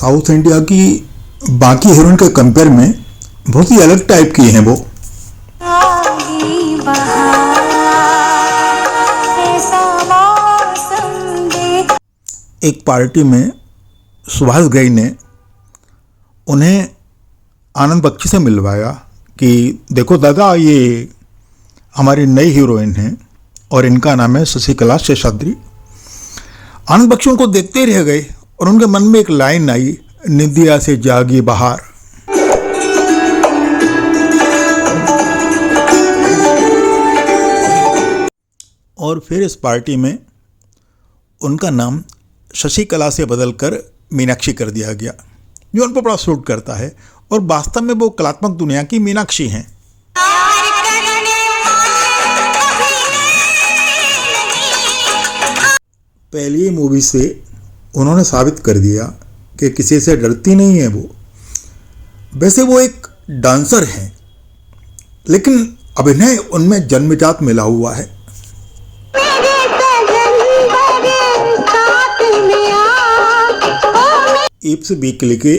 South India की बाकी heroine के कंपेयर में बहुत ही अलग टाइप की हैं वो। एक पार्टी में सुभाष घई ने उन्हें आनंद बख्शी से मिलवाया कि देखो दादा, ये हमारी नई हीरोइन हैं और इनका नाम है शशिकला शेषाद्री। आनंद बख्शी उनको देखते रह गए और उनके मन में एक लाइन आई, निंदिया से जागी बहार। और फिर इस पार्टी में उनका नाम शशिकला से बदलकर मीनाक्षी कर दिया गया, जो उन पर बड़ा सूट करता है और वास्तव में वो कलात्मक दुनिया की मीनाक्षी हैं। पहली मूवी से उन्होंने साबित कर दिया कि किसी से डरती नहीं है वो। वैसे वो एक डांसर हैं, लेकिन अभिनय उनमें जन्मजात मिला हुआ है। इप्स वीकली के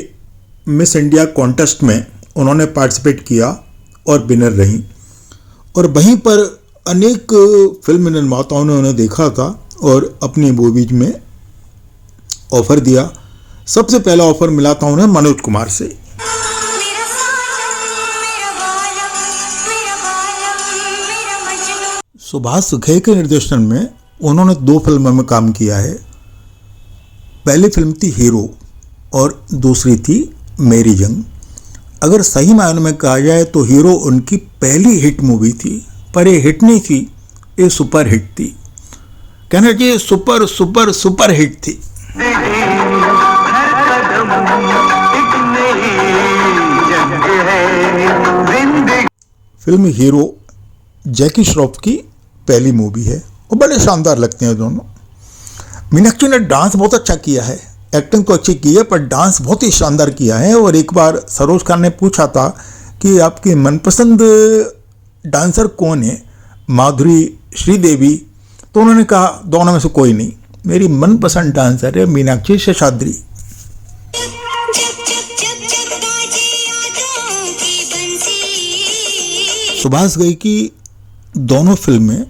मिस इंडिया कॉन्टेस्ट में उन्होंने पार्टिसिपेट किया और विनर रहीं, और वहीं पर अनेक फिल्म निर्माताओं ने उन्हें देखा था और अपनी मूवीज में ऑफर दिया। सबसे पहला ऑफर मिला था उन्हें मनोज कुमार से। सुभाष घई के निर्देशन में उन्होंने 2 फिल्मों में काम किया है। पहली फिल्म थी हीरो और दूसरी थी मेरी जंग। अगर सही मायनों में कहा जाए तो हीरो उनकी पहली हिट मूवी थी, पर ये हिट नहीं थी, ये सुपर हिट थी। कहना चाहिए सुपर सुपर सुपर हिट थी। फिल्म हीरो जैकी श्रॉफ की पहली मूवी है और बड़े शानदार लगते हैं दोनों। मीनाक्षी ने डांस बहुत अच्छा किया है, एक्टिंग तो अच्छी की है, पर डांस बहुत ही शानदार किया है। और एक बार सरोज खान ने पूछा था कि आपकी मनपसंद डांसर कौन है, माधुरी, श्रीदेवी, तो उन्होंने कहा दोनों में से कोई नहीं, मेरी मनपसंद डांसर है मीनाक्षी शेषाद्री। सुभाष घई की दोनों फिल्में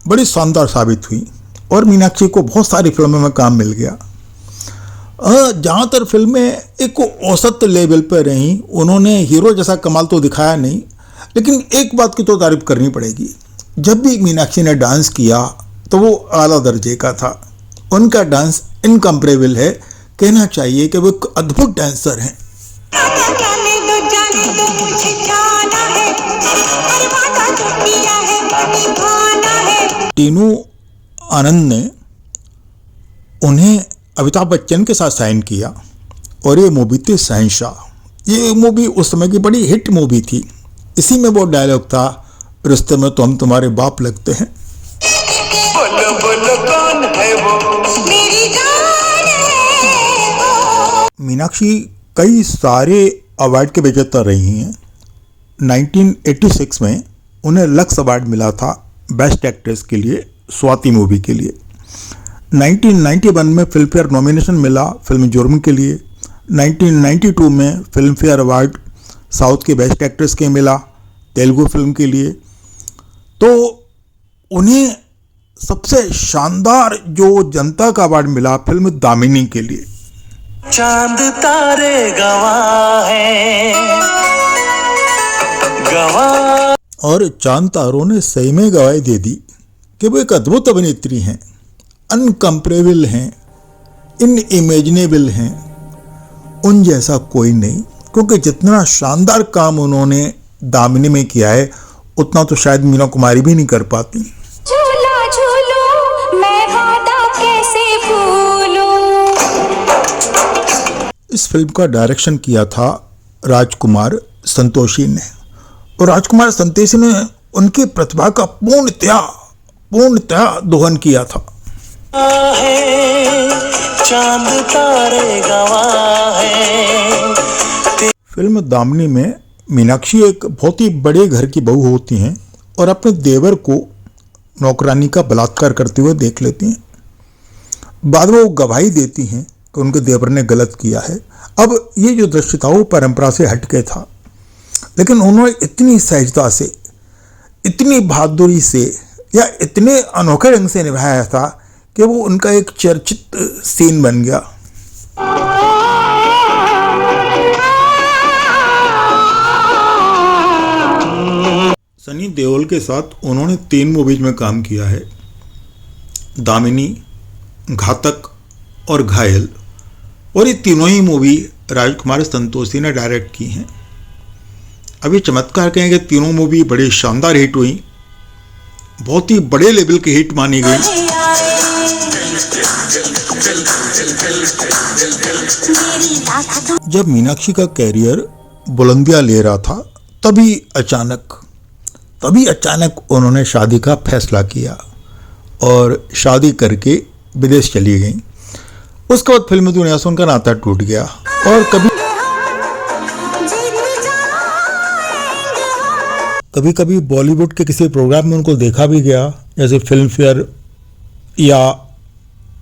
बड़ी शानदार साबित हुई और मीनाक्षी को बहुत सारी फिल्मों में काम मिल गया। ज़्यादातर फिल्में एक औसत लेवल पर रहीं, उन्होंने हीरो जैसा कमाल तो दिखाया नहीं, लेकिन एक बात की तो तारीफ करनी पड़ेगी, जब भी मीनाक्षी ने डांस किया तो वो आला दर्जे का था। उनका डांस इनकम्परेबल है, कहना चाहिए कि वो एक अद्भुत डांसर हैं। टीनू आनंद ने उन्हें अमिताभ बच्चन के साथ साइन किया और ये मूवी थी शहंशाह। ये मूवी उस समय की बड़ी हिट मूवी थी। इसी में वो डायलॉग था, रिश्ते में तो हम तुम्हारे बाप लगते हैं। बोलो बोलो कौन है वो, मेरी जान है वो। मीनाक्षी कई सारे अवार्ड के विजेता रही हैं। 1986 में उन्हें लक्स अवार्ड मिला था बेस्ट एक्ट्रेस के लिए, स्वाति मूवी के लिए। 1991 में फिल्म फेयर नॉमिनेशन मिला फिल्म जुर्म के लिए। 1992 में फिल्म फेयर अवार्ड साउथ के बेस्ट एक्ट्रेस के मिला तेलुगु फिल्म के लिए। तो उन्हें सबसे शानदार जो जनता का अवार्ड मिला फिल्म दामिनी के लिए। चांद तारे गवाह है, गवाह। और चांद तारों ने सही में गवाही दे दी कि वो एक अद्भुत अभिनेत्री हैं, अनकम्परेबल हैं, इनइमेजिनेबल हैं, उन जैसा कोई नहीं। क्योंकि जितना शानदार काम उन्होंने दामिनी में किया है उतना तो शायद मीना कुमारी भी नहीं कर पाती। झूला झूलो मैं वादा कैसे भूलूं। इस फिल्म का डायरेक्शन किया था राजकुमार संतोषी ने, और राजकुमार संतोषी ने उनकी प्रतिभा का पूर्णतः दोहन किया था। चांद तारे गवाह है। फिल्म दामिनी में मीनाक्षी एक बहुत ही बड़े घर की बहू होती हैं और अपने देवर को नौकरानी का बलात्कार करते हुए देख लेती हैं। बाद में वो गवाही देती हैं कि उनके देवर ने गलत किया है। अब ये जो दृश्य था वो परंपरा से हटके था, लेकिन उन्होंने इतनी सहजता से, इतनी बहादुरी से या इतने अनोखे ढंग से निभाया था कि वो उनका एक चर्चित सीन बन गया। सनी देओल के साथ उन्होंने 3 मूवीज में काम किया है, दामिनी, घातक और घायल, और ये तीनों ही मूवी राजकुमार संतोषी ने डायरेक्ट की हैं। अब ये चमत्कार कहें कि तीनों मूवी बड़ी शानदार हिट हुई, बहुत ही बड़े लेवल की हिट मानी गई। जब मीनाक्षी का कैरियर बुलंदियां ले रहा था तभी अचानक उन्होंने शादी का फैसला किया और शादी करके विदेश चली गई। उसके बाद फिल्मी दुनिया से उनका नाता टूट गया और कभी कभी बॉलीवुड के किसी प्रोग्राम में उनको देखा भी गया, जैसे फिल्म फेयर या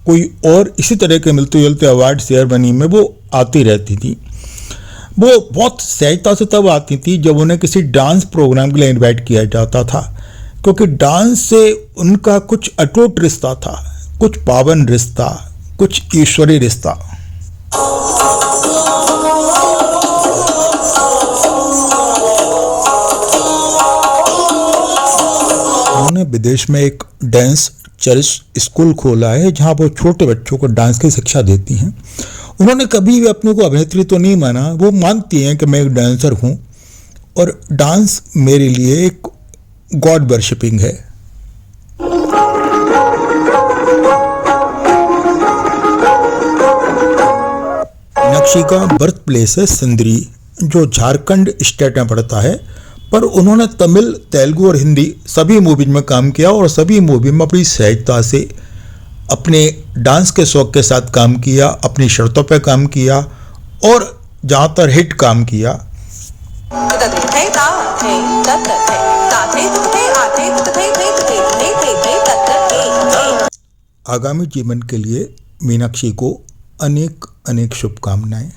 कोई और इसी तरह के मिलते जुलते अवार्ड सेरेमनी में वो आती रहती थी। वो बहुत सहजता से तब आती थी जब उन्हें किसी डांस प्रोग्राम के लिए इनवाइट किया जाता था, क्योंकि डांस से उनका कुछ अटूट रिश्ता था, कुछ पावन रिश्ता, कुछ ईश्वरीय रिश्ता। उन्होंने विदेश में एक डांस चर्च स्कूल खोला है जहां वो छोटे बच्चों को डांस की शिक्षा देती हैं। उन्होंने कभी भी अपने को अभिनेत्री तो नहीं माना, वो मानती हैं कि मैं एक डांसर हूं और डांस मेरे लिए एक गॉड वर्शिपिंग है। मीनाक्षी का बर्थ प्लेस है सिंदरी, जो झारखंड स्टेट में पड़ता है, पर उन्होंने तमिल, तेलुगु और हिंदी सभी मूवी में काम किया और सभी मूवी में अपनी सहजता से अपने डांस के शौक के साथ काम किया, अपनी शर्तों पर काम किया और ज़्यादातर हिट काम किया। आगामी जीवन के लिए मीनाक्षी को अनेक शुभकामनाएं।